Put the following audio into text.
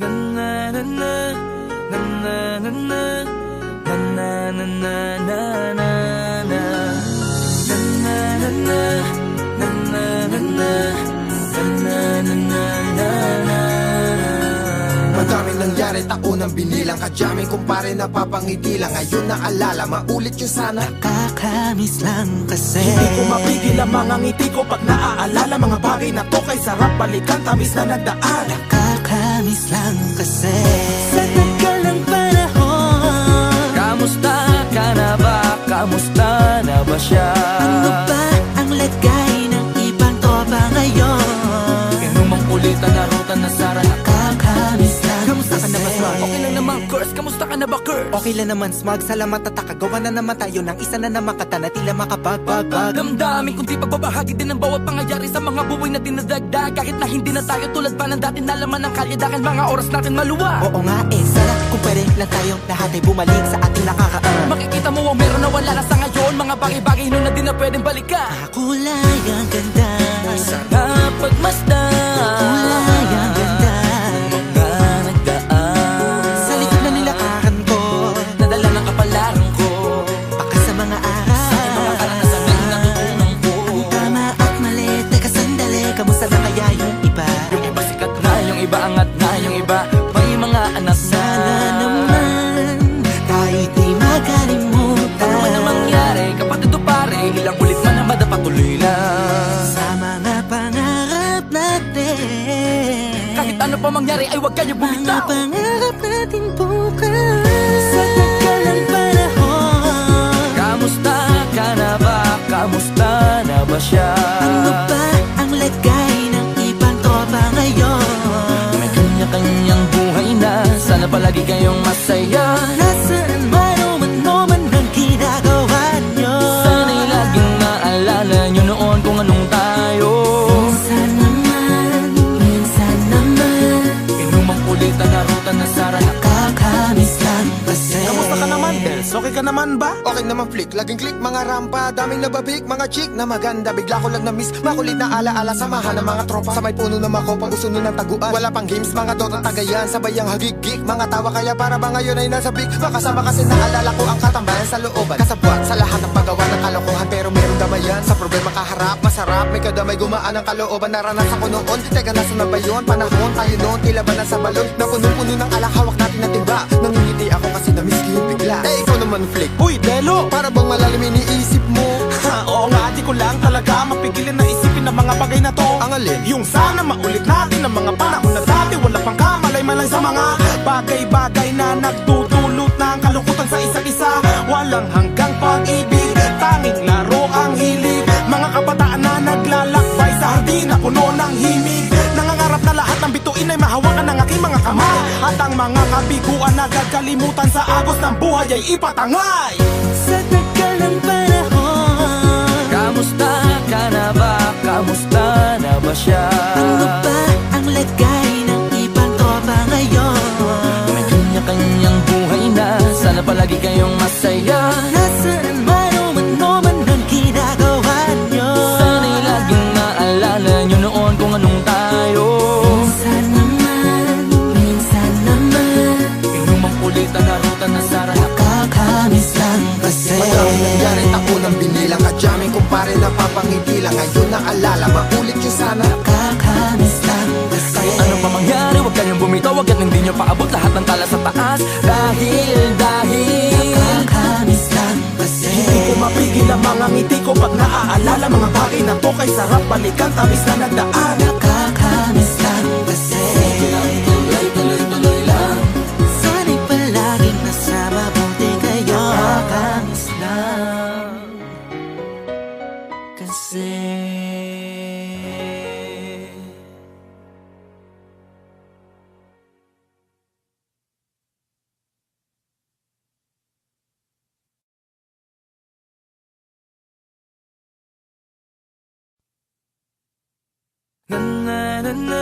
Na na na na na na na na na na na na na na na na na na. Madaming nangyari, taunang binilang, kadyaming kumpare napapangiti lang. Ngayon naalala, maulit yung sana. Nakakamiss lang kasi Hindi ko mapigil ang mga ngiti ko pag naaalala. Mga bagay na to kay sarap balikan, tamis na nagdaan. Nakakamiss lang kasi sa tagal ng panahon. Kamusta ka na ba? Kamusta na ba siya? Ano ba ang lagay ng ibang tropa ngayon? Inumang ulitan na ruta na sara. Nakakamiss lang Kamusta ka na ba, Smug? Okay lang naman, Curse. Kamusta ka na ba, Curse? Okay lang naman, Smug. Salamat at nakagawa na naman tayo ng isa na naman kata na tila makabagbag. Damdamin kundi pagbabahagi din ng bawat pangyayari sa mga buhay na dinadagdag. Kahit na hindi na tayo tulad pa ng dati na laman ng kalye, dahil mga oras natin maluwa. Oo nga sana kung pwede lang tayo lahat ay bumalik sa ating nakakaan. Makikita mo ang meron na wala na sa ngayon. Mga bagay-bagay nun na di na pwedeng balikan. Kulay ang ganda, Sarap pagmasdan. kulay ang ganda. Mga nagdaan Sa likod na nilakaran ko, nadala ng kapalaran ko. baka sa mga aral, Mga karanasan na natutunan ko. ang tama at mali. Teka sandali, kamusta na kaya yung iba? Yung iba sikat na, yung iba angat na, yung iba may mga anak na. Sana naman tayo'y di makalimutan. Ano man ang mangyari, kapatid o pare, ilang ulit man na madapatuloy lang. Sa mga pangarap natin, Kahit ano pa mangyari ay huwag kayo mga bumitaw. pangarap natin bukas. Sa tagal ng panahon, Kamusta ka na ba? Kamusta na ba siya? ano ba ang lagay ng ibang tropa ngayon? May kanya-kanyang buhay na, sana palagi kayong masaya. Nasaan man o man ang ginagawa nyo? Sana'y laging maalala nyo noon kung anong tayo. Minsan naman Inumang ulitan na ruta na sara. nakakamiss lang kasi. Kamusta ka naman, Dels? Okay ka naman ba? Okay naman flick, laging click, mga rampa, daming nababik, mga chick na maganda. Bigla ko lang na-miss, makulit na alaala, samahan ng mga tropa. Sa may puno na makopa, uso nun ng taguan. Wala pang games, mga dota tagayan, sabayang hagigik. Mga tawa kaya para ba ngayon ay nasa big. Makasama kasi naalala ko ang katambayan sa looban. Kasabwat sa lahat ng paggawa ng kalokohan, pero merong damayan. Sa problema kaharap, masarap, may kadamay gumaan ang kalooban. Naranasan ko noon, teka nasa na ba yun? Panahon tayo noon, tila ba nasa balon? Na punong-puno ng alak, hawak natin na timba. Nangingiti ako kasi na-miss ko yung bigla. Eh ikaw naman flick, Uy, Delo! para bang malalim iniisip mo? Ha, oo nga, di ko lang talaga mapigilin na isipin ang mga bagay na to. Ang alin? Yung sana maulit natin ang mga panahon na dati. Wala pang kamalay man lang sa mga bagay-bagay na nagdudulot ng kalungkutan sa isa't isa. Walang hanggang pag-ibig, tanging laro ang hilig. Mga kabataan na naglalakbay sa hardin na puno ng himig. Nangangarap na lahat ng bituin ay mahawakan ng aking mga kamay. At ang mga kabiguan na gagalimutan sa agos ng buhay ay ipatangay. Sa tagal ng panahon, Kamusta ka na ba? Kamusta na ba siya? ano ba ang lagay ng ibang tropa ngayon? May kanya-kanyang buhay na, sana palagi kayong masaya. Nasaan man o man ang ginagawa nyo? Sana'y laging maalala nyo noon kung anong tayo. Minsan naman Inumang ulitan na ruta na sara. nakakamiss lang kasi. Madaming nangyari, taunang binilang, kadyaming kumpare napapangiti lang. Ngayon naalala, maulit yung sana. Nakakamiss lang kasi. Kahit ano pa mangyari, huwag kayong bumitaw. Huwag hindi nyo paabot lahat ng tala sa taas. Dahil Nakakamiss lang kasi. Hindi ko mapigil ang mga ngiti ko pag naaalala. Mga bagay na to kay sarap balikan, tamis na nagdaan. Nakakamiss lang kasi. tuloy-tuloy lang. Sana'y palaging nasa mabuti kayo. Nakakamiss Lang kasi na na na na